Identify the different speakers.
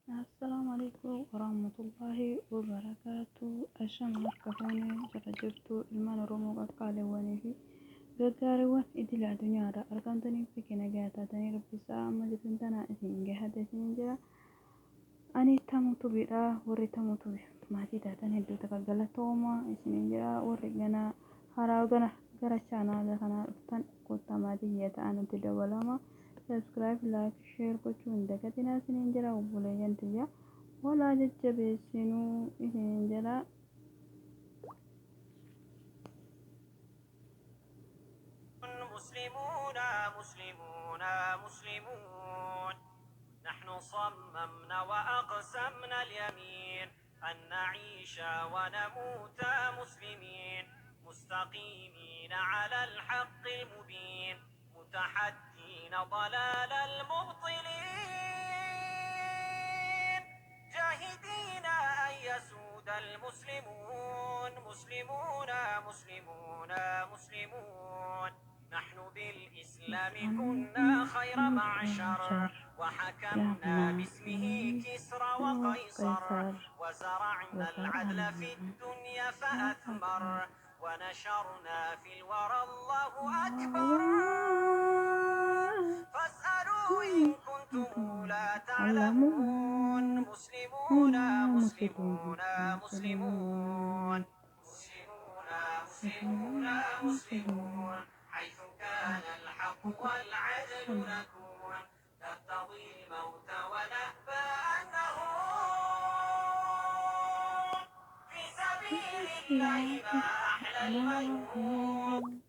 Speaker 1: السلام عليكم ورحمة الله وبركاته. أشان مركفوني جرجرتو المان رومو قالي واني في قداري وان إدي الدنيا را أركان تاني فيكي نجاتا تاني ربي ساعة ما جتنتنا إسين جهة سنجرا أني تاموتو بيرا وري تاموتو ما تيتا تاني دو تكاقلا توما إسنجرا وري جنا هراو جنا جرشانا لخنا افتن قوتا ما ديتا أنا تدوالما سبسكرايب لايك شير gochuun dagatinaa isiniin jira obboleeyyan tiyya walaa jajjabeessinuu isiniin jira. مسلمون مسلمون مسلمون نحن صممنا وأقسمنا اليمين أن نعيش ونموت مسلمين مستقيمين على الحق المبين متحدين ضلال المبطلين جاهدين أن يسود المسلمون مسلمون مسلمون مسلمون نحن بالإسلام كنا خير معشر وحكمنا باسمه كسرى وقيصر وزرعنا العدل في الدنيا فأثمر ونشرنا في الورى الله أكبر فاسألوا إن كنتم لا تعلمون مسلمون مسلمون مسلمون مسلمون مسلمون حيث كان الحق والعدل نكون نرتضي الموت ونأبى أن نهون في سبيل الله ما أحلى الميمون